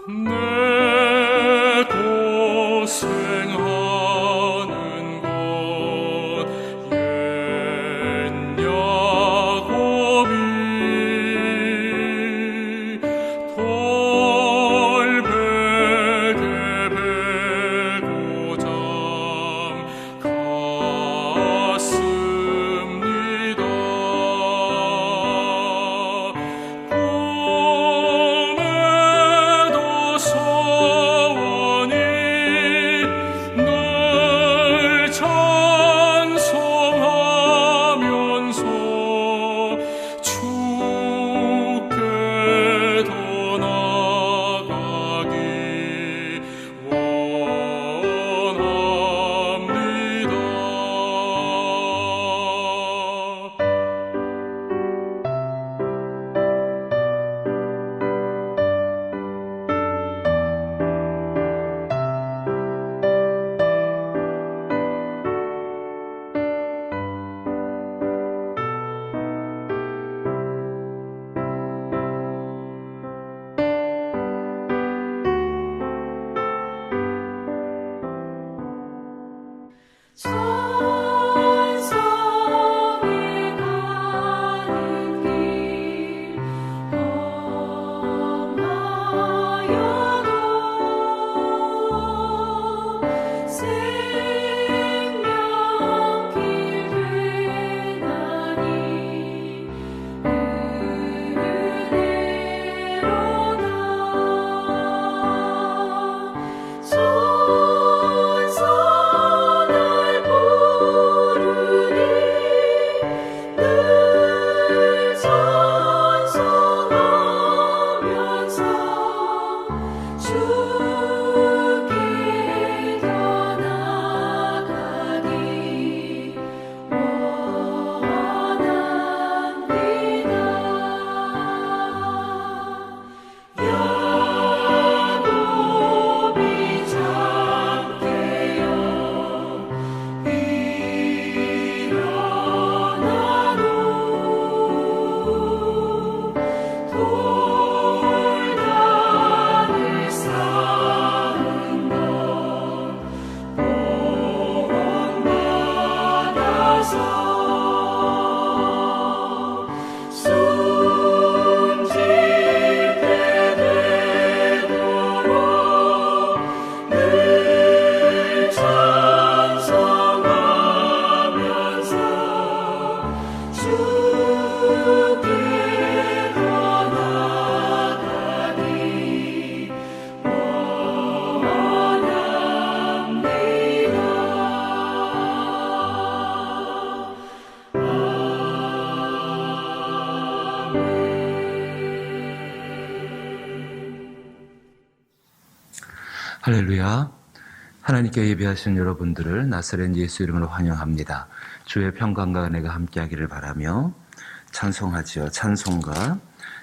내 고생하는 것 옛 야곱이 돌베개 베고 잠 갔습니다. 꿈에도 소원이 늘 찬송하면서 주께 더 나아가기 원합니다. 찬송에 가는 길 험하여도 생명길 되나니 은혜로다. 천사 날 부르니 늘 찬송하면서 주께 더 나아가기 원합니다. 야곱이 잠깨어 일어나노 돌단을 쌓은 것 본받아서 숨질 때 되도록 늘 찬송하면서 주께 더 나아가기 할렐루야. 하나님께 예배하신 여러분들을 나사렛 예수 이름으로 환영합니다. 주의 평강과 은혜가 함께하기를 바라며 찬송하지요. 찬송가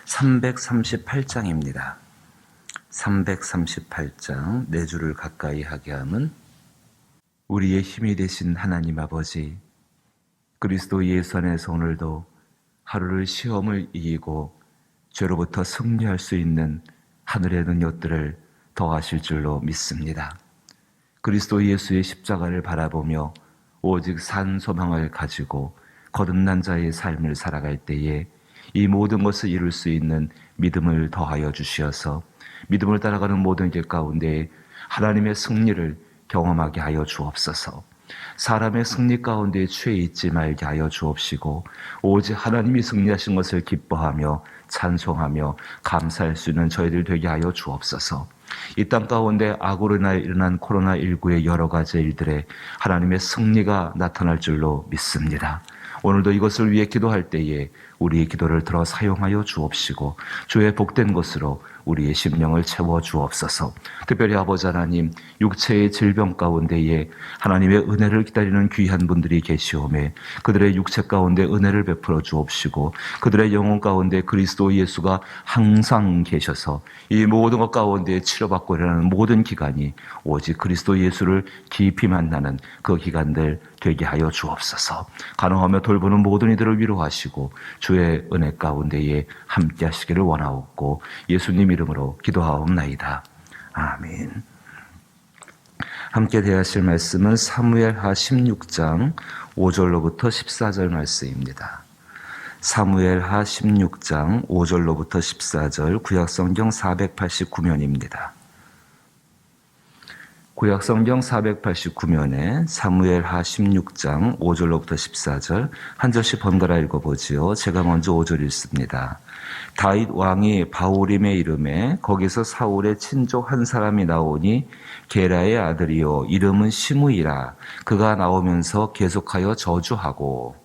338장입니다. 338장 내 주를 가까이 하게 함은 우리의 힘이 되신 하나님 아버지, 그리스도 예수 안에서 오늘도 하루를 시험을 이기고 죄로부터 승리할 수 있는 하늘의 능력들을 더하실 줄로 믿습니다. 그리스도 예수의 십자가를 바라보며 오직 산 소망을 가지고 거듭난 자의 삶을 살아갈 때에 이 모든 것을 이룰 수 있는 믿음을 더하여 주시어서 믿음을 따라가는 모든 길 가운데 하나님의 승리를 경험하게 하여 주옵소서. 사람의 승리 가운데 취해 있지 말게 하여 주옵시고 오직 하나님이 승리하신 것을 기뻐하며 찬송하며 감사할 수 있는 저희들 되게 하여 주옵소서. 이 땅 가운데 악으로 일어난 코로나19의 여러 가지 일들에 하나님의 승리가 나타날 줄로 믿습니다. 오늘도 이것을 위해 기도할 때에 우리의 기도를 들어 사용하여 주옵시고 주의 복된 것으로 우리의 심령을 채워 주옵소서. 특별히 아버지 하나님, 육체의 질병 가운데에 하나님의 은혜를 기다리는 귀한 분들이 계시오매 그들의 육체 가운데 은혜를 베풀어 주옵시고 그들의 영혼 가운데 그리스도 예수가 항상 계셔서 이 모든 것 가운데 치료받고 일어나는 모든 기간이 오직 그리스도 예수를 깊이 만나는 그 기간들 되게 하여 주옵소서. 간호하며 돌보는 모든 이들을 위로하시고 주의 은혜 가운데에 함께 하시기를 원하옵고 예수님 이름으로 기도하옵나이다. 아멘. 함께 대하실 말씀은 사무엘하 16장 5절로부터 14절 말씀입니다. 사무엘하 16장 5절로부터 14절 구약성경 489면입니다. 구약성경 489면에 사무엘하 16장 5절로부터 14절 한 절씩 번갈아 읽어보지요. 제가 먼저 5절 읽습니다. 다윗 왕이 바오림에 이름에 거기서 사울의 친족 한 사람이 나오니 게라의 아들이요 이름은 시므이라. 그가 나오면서 계속하여 저주하고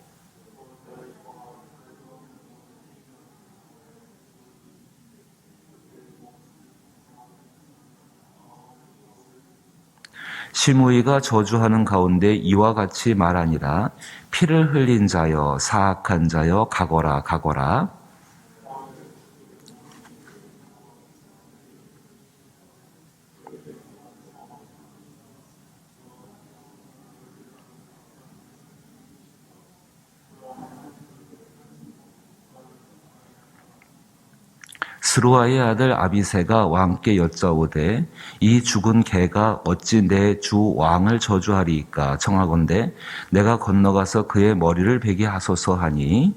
시므이가 저주하는 가운데 이와 같이 말하니라. 피를 흘린 자여 사악한 자여 가거라 가거라. 스루아의 아들 아비새가 왕께 여짜오되 이 죽은 개가 어찌 내 주 왕을 저주하리이까 청하건대 내가 건너가서 그의 머리를 베게 하소서 하니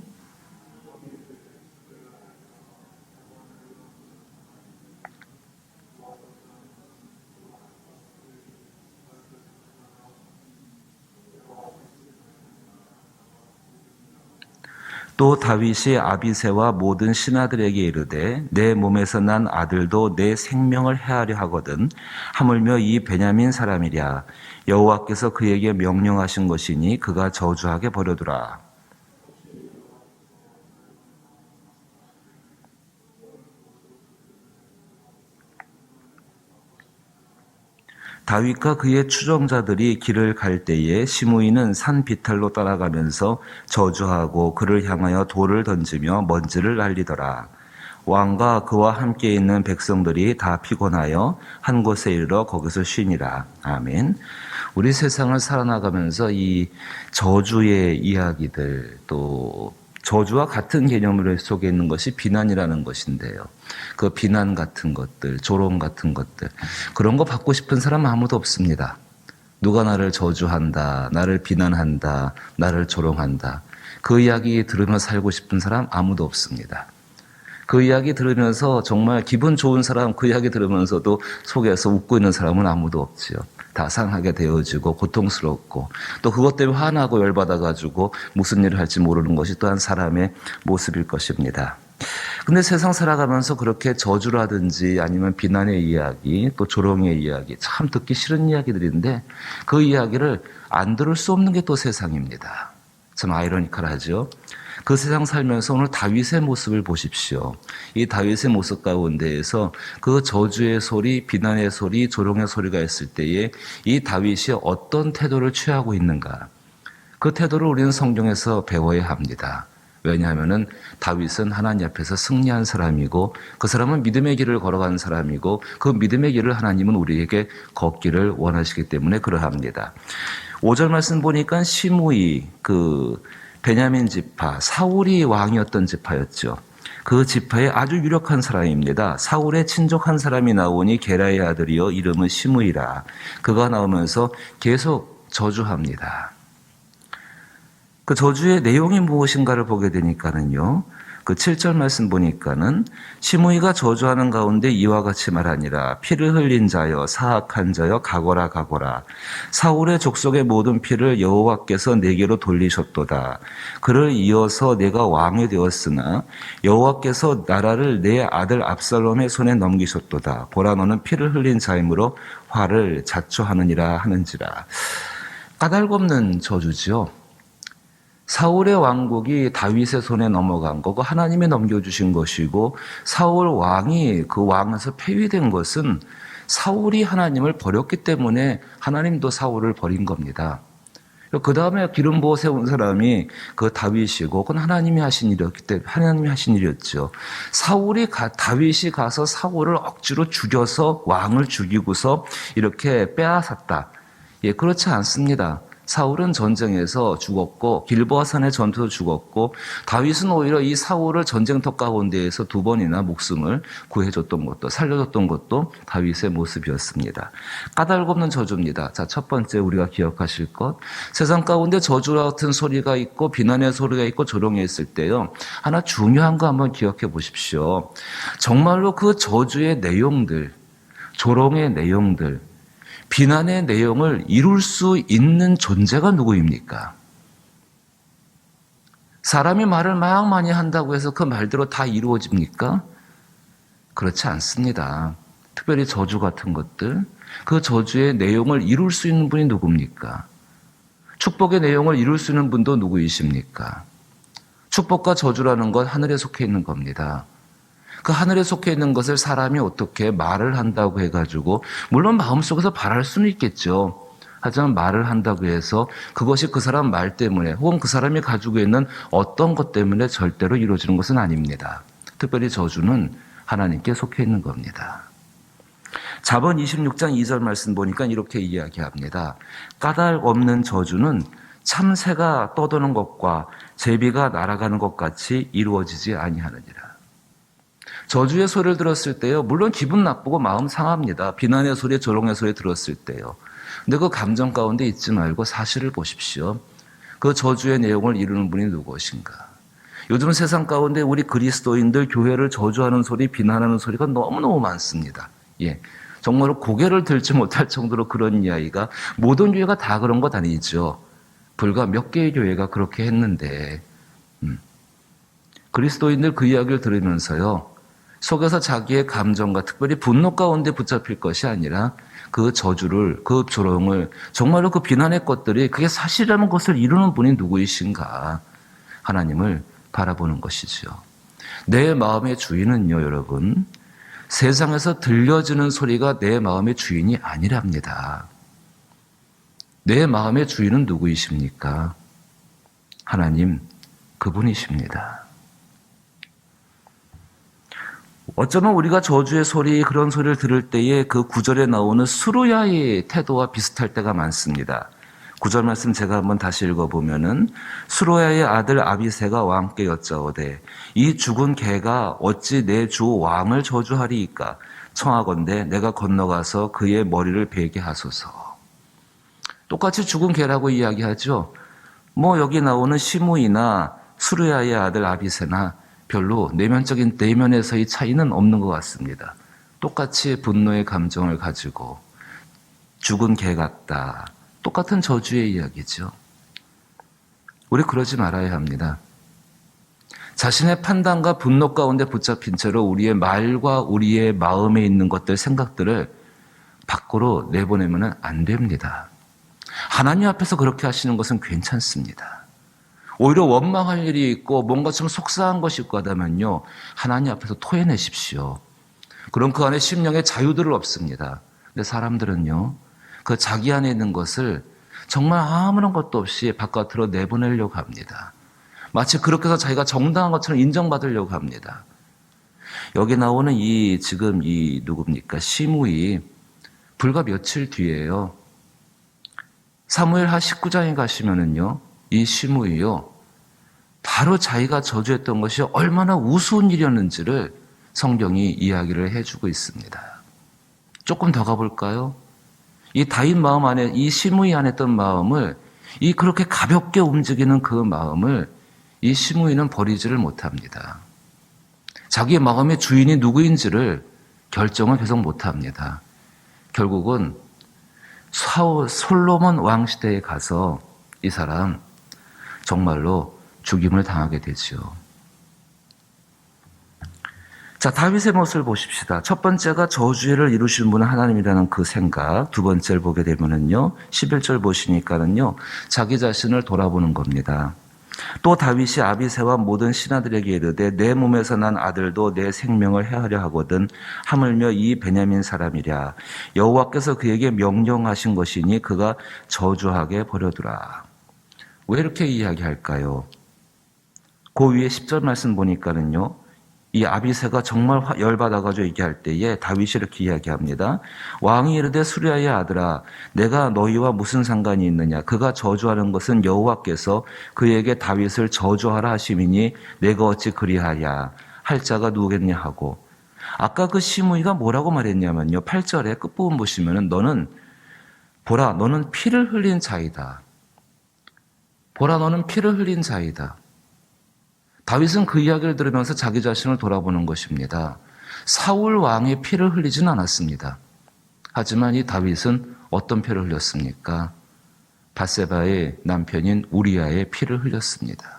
또 다윗이 아비새와 모든 신하들에게 이르되 내 몸에서 난 아들도 내 생명을 해하려 하거든 하물며 이 베냐민 사람이랴 여호와께서 그에게 명령하신 것이니 그가 저주하게 버려두라. 다윗과 그의 추종자들이 길을 갈 때에 시므이는 산 비탈로 따라가면서 저주하고 그를 향하여 돌을 던지며 먼지를 날리더라. 왕과 그와 함께 있는 백성들이 다 피곤하여 한 곳에 이르러 거기서 쉬니라. 아멘. 우리 세상을 살아나가면서 이 저주의 이야기들 또 저주와 같은 개념으로 속에 있는 것이 비난이라는 것인데요. 그 비난 같은 것들, 조롱 같은 것들, 그런 거 받고 싶은 사람 아무도 없습니다. 누가 나를 저주한다, 나를 비난한다, 나를 조롱한다. 그 이야기 들으며 살고 싶은 사람 아무도 없습니다. 그 이야기 들으면서 정말 기분 좋은 사람, 그 이야기 들으면서도 속에서 웃고 있는 사람은 아무도 없지요. 다 상하게 되어지고 고통스럽고 또 그것 때문에 화나고 열받아가지고 무슨 일을 할지 모르는 것이 또한 사람의 모습일 것입니다. 근데 세상 살아가면서 그렇게 저주라든지 아니면 비난의 이야기 또 조롱의 이야기 참 듣기 싫은 이야기들인데 그 이야기를 안 들을 수 없는 게 또 세상입니다. 참 아이러니컬하죠. 그 세상 살면서 오늘 다윗의 모습을 보십시오. 이 다윗의 모습 가운데에서 그 저주의 소리, 비난의 소리, 조롱의 소리가 있을 때에 이 다윗이 어떤 태도를 취하고 있는가. 그 태도를 우리는 성경에서 배워야 합니다. 왜냐하면 다윗은 하나님 앞에서 승리한 사람이고 그 사람은 믿음의 길을 걸어간 사람이고 그 믿음의 길을 하나님은 우리에게 걷기를 원하시기 때문에 그러합니다. 5절 말씀 보니까 시므이 베냐민 지파, 사울이 왕이었던 지파였죠. 그 지파의 아주 유력한 사람입니다. 사울의 친족 한 사람이 나오니 게라의 아들이요 이름은 시므이라. 그가 나오면서 계속 저주합니다. 그 저주의 내용이 무엇인가를 보게 되니까는요. 그 7절 말씀 보니까는 시므이가 저주하는 가운데 이와 같이 말하니라. 피를 흘린 자여 사악한 자여 가거라 가거라. 사울의 족속의 모든 피를 여호와께서 내게로 돌리셨도다. 그를 이어서 내가 왕이 되었으나 여호와께서 나라를 내 아들 압살롬의 손에 넘기셨도다. 보라 너는 피를 흘린 자이므로 화를 자초하느니라 하는지라. 까닭없는 저주지요. 사울의 왕국이 다윗의 손에 넘어간 거고 하나님이 넘겨주신 것이고 사울 왕이 그 왕에서 폐위된 것은 사울이 하나님을 버렸기 때문에 하나님도 사울을 버린 겁니다. 그 다음에 기름 부어 세운 사람이 그 다윗이고 그건 하나님이 하신 일이었기 때문에 하나님이 하신 일이었죠. 다윗이 가서 사울을 억지로 죽여서 왕을 죽이고서 이렇게 빼앗았다. 예, 그렇지 않습니다. 사울은 전쟁에서 죽었고 길보아산의 전투에서 죽었고 다윗은 오히려 이 사울을 전쟁터 가운데에서 2번이나 목숨을 구해줬던 것도 살려줬던 것도 다윗의 모습이었습니다. 까닭 없는 저주입니다. 자, 첫 번째 우리가 기억하실 것, 세상 가운데 저주와 같은 소리가 있고 비난의 소리가 있고 조롱이 있을 때요, 하나 중요한 거 한번 기억해 보십시오. 정말로 그 저주의 내용들, 조롱의 내용들, 비난의 내용을 이룰 수 있는 존재가 누구입니까? 사람이 말을 막 많이 한다고 해서 그 말대로 다 이루어집니까? 그렇지 않습니다. 특별히 저주 같은 것들, 그 저주의 내용을 이룰 수 있는 분이 누굽니까? 축복의 내용을 이룰 수 있는 분도 누구이십니까? 축복과 저주라는 건 하늘에 속해 있는 겁니다. 그 하늘에 속해 있는 것을 사람이 어떻게 말을 한다고 해가지고, 물론 마음속에서 바랄 수는 있겠죠. 하지만 말을 한다고 해서 그것이 그 사람 말 때문에 혹은 그 사람이 가지고 있는 어떤 것 때문에 절대로 이루어지는 것은 아닙니다. 특별히 저주는 하나님께 속해 있는 겁니다. 잠언 26장 2절 말씀 보니까 이렇게 이야기합니다. 까닭 없는 저주는 참새가 떠도는 것과 제비가 날아가는 것 같이 이루어지지 아니하느니라. 저주의 소리를 들었을 때요, 물론 기분 나쁘고 마음 상합니다. 비난의 소리, 조롱의 소리 들었을 때요. 근데 그 감정 가운데 있지 말고 사실을 보십시오. 그 저주의 내용을 이루는 분이 누구신가? 요즘 세상 가운데 우리 그리스도인들 교회를 저주하는 소리, 비난하는 소리가 너무너무 많습니다. 예. 정말로 고개를 들지 못할 정도로 그런 이야기가, 모든 교회가 다 그런 것 아니죠. 불과 몇 개의 교회가 그렇게 했는데, 그리스도인들 그 이야기를 들으면서요, 속에서 자기의 감정과 특별히 분노 가운데 붙잡힐 것이 아니라 그 저주를, 그 조롱을, 정말로 그 비난의 것들이 그게 사실이라는 것을 이루는 분이 누구이신가? 하나님을 바라보는 것이죠. 내 마음의 주인은요, 여러분, 세상에서 들려지는 소리가 내 마음의 주인이 아니랍니다. 내 마음의 주인은 누구이십니까? 하나님, 그분이십니다. 어쩌면 우리가 저주의 소리, 그런 소리를 들을 때에 그 구절에 나오는 수루야의 태도와 비슷할 때가 많습니다. 구절 말씀 제가 한번 다시 읽어보면은, 수루야의 아들 아비새가 왕께 여짜오되 이 죽은 개가 어찌 내 주 왕을 저주하리이까? 청하건대 내가 건너가서 그의 머리를 베게 하소서. 똑같이 죽은 개라고 이야기하죠. 뭐 여기 나오는 시므이나 수루야의 아들 아비새나 별로 내면에서의 차이는 없는 것 같습니다. 똑같이 분노의 감정을 가지고 죽은 개 같다. 똑같은 저주의 이야기죠. 우리 그러지 말아야 합니다. 자신의 판단과 분노 가운데 붙잡힌 채로 우리의 말과 우리의 마음에 있는 것들, 생각들을 밖으로 내보내면 안 됩니다. 하나님 앞에서 그렇게 하시는 것은 괜찮습니다. 오히려 원망할 일이 있고 뭔가 좀 속상한 것이 있고 하다면요, 하나님 앞에서 토해내십시오. 그럼 그 안에 심령의 자유들을 얻습니다. 근데 사람들은요, 그 자기 안에 있는 것을 정말 아무런 것도 없이 바깥으로 내보내려고 합니다. 마치 그렇게 해서 자기가 정당한 것처럼 인정받으려고 합니다. 여기 나오는 지금 누굽니까? 시므이, 불과 며칠 뒤에요, 사무엘하 19장에 가시면은요, 이 시므이요, 바로 자기가 저주했던 것이 얼마나 우스운 일이었는지를 성경이 이야기를 해주고 있습니다. 조금 더 가볼까요? 이 다윗 마음 안에, 이 시므이 안에 있던 마음을, 이 그렇게 가볍게 움직이는 그 마음을 이 시므이는 버리지를 못합니다. 자기의 마음의 주인이 누구인지를 결정을 계속 못합니다. 결국은 솔로몬 왕 시대에 가서 이 사람 정말로 죽임을 당하게 되죠. 자, 다윗의 모습을 보십시다. 첫 번째가 저주를 이루시는 분은 하나님이라는 그 생각. 두 번째를 보게 되면은요, 11절 보시니까는요, 자기 자신을 돌아보는 겁니다. 또 다윗이 아비새와 모든 신하들에게 이르되 내 몸에서 난 아들도 내 생명을 해하려 하거든 하물며 이 베냐민 사람이랴. 여호와께서 그에게 명령하신 것이니 그가 저주하게 버려두라. 왜 이렇게 이야기할까요? 그 위에 10절 말씀 보니까는요, 이 아비새가 정말 열받아가지고 얘기할 때에 다윗이 이렇게 이야기합니다. 왕이 이르되 수리아의 아들아 내가 너희와 무슨 상관이 있느냐. 그가 저주하는 것은 여호와께서 그에게 다윗을 저주하라 하심이니 내가 어찌 그리하랴. 할 자가 누구겠냐 하고, 아까 그 시므이가 뭐라고 말했냐면요, 8절에 끝부분 보시면은 너는 보라 너는 피를 흘린 자이다. 보라 너는 피를 흘린 자이다. 다윗은 그 이야기를 들으면서 자기 자신을 돌아보는 것입니다. 사울 왕의 피를 흘리진 않았습니다. 하지만 이 다윗은 어떤 피를 흘렸습니까? 밧세바의 남편인 우리아의 피를 흘렸습니다.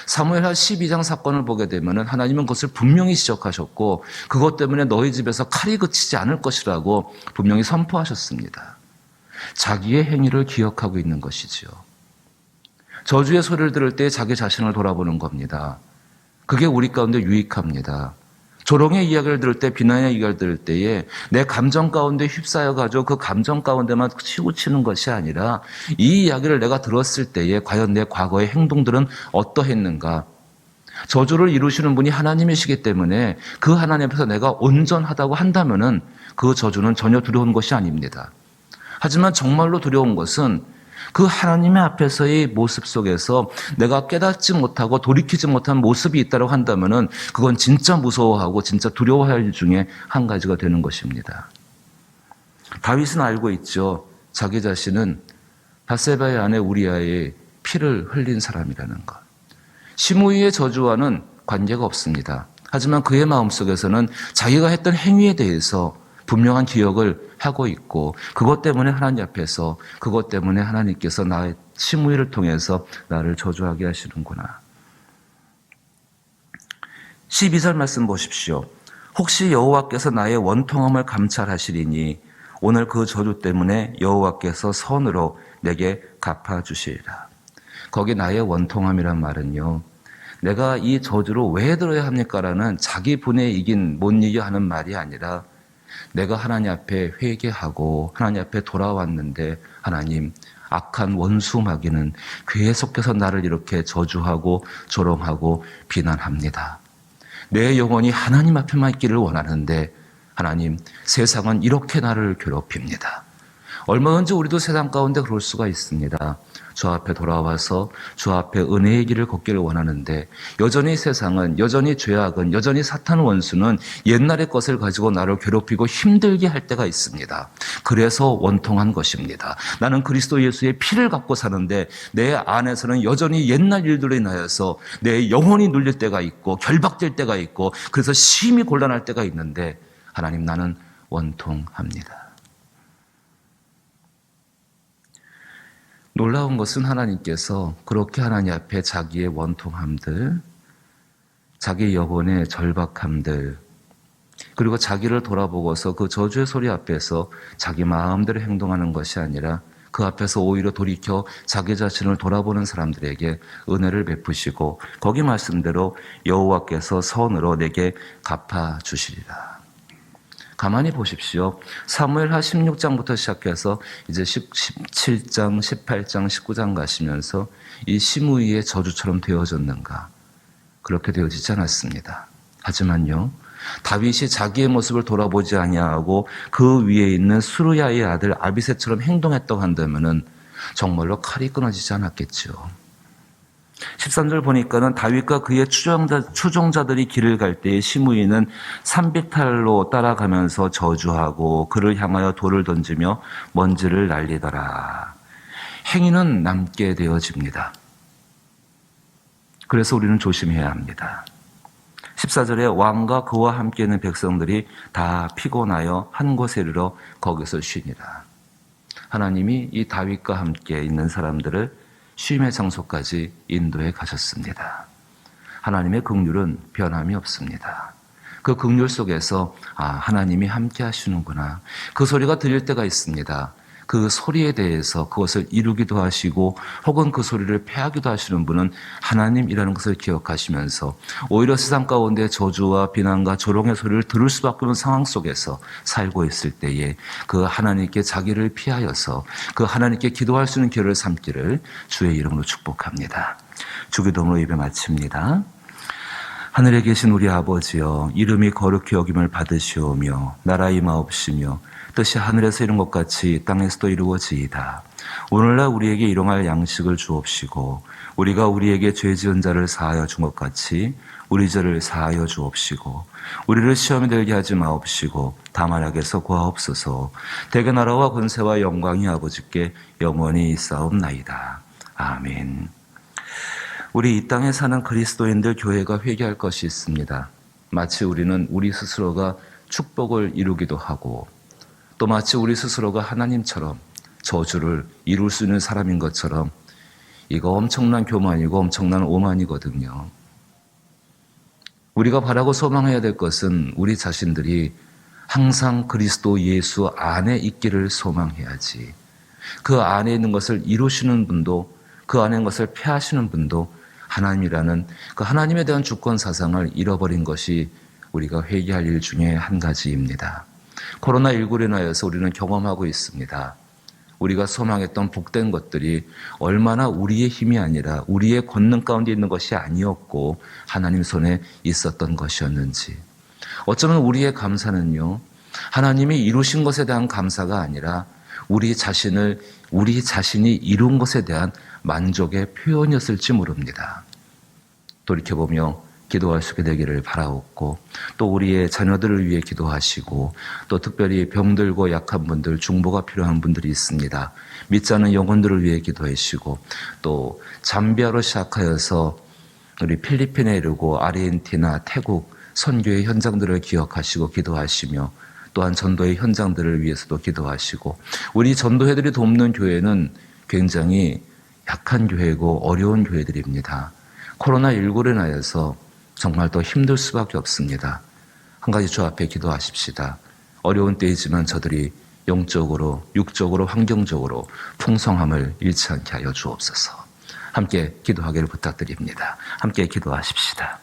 사무엘하 12장 사건을 보게 되면 하나님은 그것을 분명히 지적하셨고 그것 때문에 너희 집에서 칼이 그치지 않을 것이라고 분명히 선포하셨습니다. 자기의 행위를 기억하고 있는 것이지요. 저주의 소리를 들을 때 자기 자신을 돌아보는 겁니다. 그게 우리 가운데 유익합니다. 조롱의 이야기를 들을 때, 비난의 이야기를 들을 때에 내 감정 가운데 휩싸여가지고 그 감정 가운데만 치우치는 것이 아니라 이 이야기를 내가 들었을 때에 과연 내 과거의 행동들은 어떠했는가. 저주를 이루시는 분이 하나님이시기 때문에 그 하나님 앞에서 내가 온전하다고 한다면은 그 저주는 전혀 두려운 것이 아닙니다. 하지만 정말로 두려운 것은 그 하나님의 앞에서의 모습 속에서 내가 깨닫지 못하고 돌이키지 못한 모습이 있다고 한다면은 그건 진짜 무서워하고 진짜 두려워할 일 중에 한 가지가 되는 것입니다. 다윗은 알고 있죠. 자기 자신은 밧세바의 아내 우리아의 피를 흘린 사람이라는 것. 시므이의 저주와는 관계가 없습니다. 하지만 그의 마음속에서는 자기가 했던 행위에 대해서 분명한 기억을 하고 있고 그것 때문에 하나님 앞에서 그것 때문에 하나님께서 나의 시므이를 통해서 나를 저주하게 하시는구나. 12절 말씀 보십시오. 혹시 여호와께서 나의 원통함을 감찰하시리니 오늘 그 저주 때문에 여호와께서 선으로 내게 갚아주시리라. 거기 나의 원통함이란 말은요, 내가 이 저주로 왜 들어야 합니까라는 자기 분에 이긴 못 이겨 하는 말이 아니라 내가 하나님 앞에 회개하고 하나님 앞에 돌아왔는데 하나님 악한 원수 마귀는 계속해서 나를 이렇게 저주하고 조롱하고 비난합니다. 내 영혼이 하나님 앞에만 있기를 원하는데 하나님 세상은 이렇게 나를 괴롭힙니다. 얼마든지 우리도 세상 가운데 그럴 수가 있습니다. 주 앞에 돌아와서 주 앞에 은혜의 길을 걷기를 원하는데 여전히 세상은, 여전히 죄악은, 여전히 사탄 원수는 옛날의 것을 가지고 나를 괴롭히고 힘들게 할 때가 있습니다. 그래서 원통한 것입니다. 나는 그리스도 예수의 피를 갖고 사는데 내 안에서는 여전히 옛날 일들로 인하여서 내 영혼이 눌릴 때가 있고 결박될 때가 있고 그래서 심히 곤란할 때가 있는데 하나님 나는 원통합니다. 놀라운 것은 하나님께서 그렇게 하나님 앞에 자기의 원통함들, 자기 영혼의 절박함들, 그리고 자기를 돌아보고서 그 저주의 소리 앞에서 자기 마음대로 행동하는 것이 아니라 그 앞에서 오히려 돌이켜 자기 자신을 돌아보는 사람들에게 은혜를 베푸시고 거기 말씀대로 여호와께서 선으로 내게 갚아주시리라. 가만히 보십시오. 사무엘하 16장부터 시작해서 이제 17장, 18장, 19장 가시면서 이 시므이의 저주처럼 되어졌는가? 그렇게 되어지지 않았습니다. 하지만요, 다윗이 자기의 모습을 돌아보지 아니하고 그 위에 있는 수르야의 아들 아비새처럼 행동했다고 한다면은 정말로 칼이 끊어지지 않았겠죠. 13절 보니까는 다윗과 그의 추종자들이 길을 갈 때에 시므이는 산비탈로 따라가면서 저주하고 그를 향하여 돌을 던지며 먼지를 날리더라. 행위는 남게 되어집니다. 그래서 우리는 조심해야 합니다. 14절에 왕과 그와 함께 있는 백성들이 다 피곤하여 한 곳에 이르러 거기서 쉬니라. 하나님이 이 다윗과 함께 있는 사람들을 쉼의 장소까지 인도해 가셨습니다. 하나님의 긍휼은 변함이 없습니다. 그 긍휼 속에서 하나님이 함께 하시는구나. 그 소리가 들릴 때가 있습니다. 그 소리에 대해서 그것을 이루기도 하시고 혹은 그 소리를 패하기도 하시는 분은 하나님이라는 것을 기억하시면서 오히려 세상 가운데 저주와 비난과 조롱의 소리를 들을 수밖에 없는 상황 속에서 살고 있을 때에 그 하나님께 자기를 피하여서 그 하나님께 기도할 수 있는 기회를 삼기를 주의 이름으로 축복합니다. 주기도문으로 예배 마칩니다. 하늘에 계신 우리 아버지여, 이름이 거룩히 여김을 받으시오며 나라 임하옵시며 뜻이 하늘에서 이룬 것 같이 땅에서도 이루어지이다. 오늘날 우리에게 일용할 양식을 주옵시고 우리가 우리에게 죄 지은 자를 사하여 준 것 같이 우리 죄를 사하여 주옵시고 우리를 시험에 들게 하지 마옵시고 다만 악에서 구하옵소서. 대개 나라와 권세와 영광이 아버지께 영원히 있사옵나이다. 아멘. 우리 이 땅에 사는 그리스도인들 교회가 회개할 것이 있습니다. 마치 우리는 우리 스스로가 축복을 이루기도 하고 또 마치 우리 스스로가 하나님처럼 저주를 이룰 수 있는 사람인 것처럼 이거 엄청난 교만이고 엄청난 오만이거든요. 우리가 바라고 소망해야 될 것은 우리 자신들이 항상 그리스도 예수 안에 있기를 소망해야지. 그 안에 있는 것을 이루시는 분도 그 안에 있는 것을 폐하시는 분도 하나님이라는 그 하나님에 대한 주권 사상을 잃어버린 것이 우리가 회개할 일 중에 한 가지입니다. 코로나19로 인하여서 우리는 경험하고 있습니다. 우리가 소망했던 복된 것들이 얼마나 우리의 힘이 아니라 우리의 권능 가운데 있는 것이 아니었고 하나님 손에 있었던 것이었는지. 어쩌면 우리의 감사는요, 하나님이 이루신 것에 대한 감사가 아니라 우리 자신이 이룬 것에 대한 만족의 표현이었을지 모릅니다. 돌이켜보며 기도할 수 있게 되기를 바라옵고 또 우리의 자녀들을 위해 기도하시고 또 특별히 병들고 약한 분들, 중보가 필요한 분들이 있습니다. 믿지 않는 영혼들을 위해 기도하시고 또 잠비아로 시작하여서 우리 필리핀에 이르고 아르헨티나, 태국 선교의 현장들을 기억하시고 기도하시며 또한 전도의 현장들을 위해서도 기도하시고 우리 전도회들이 돕는 교회는 굉장히 약한 교회고 어려운 교회들입니다. 코로나19로 인하여서 정말 더 힘들 수밖에 없습니다. 한 가지 주 앞에 기도하십시다. 어려운 때이지만 저들이 영적으로, 육적으로, 환경적으로 풍성함을 잃지 않게 하여 주옵소서. 함께 기도하기를 부탁드립니다. 함께 기도하십시다.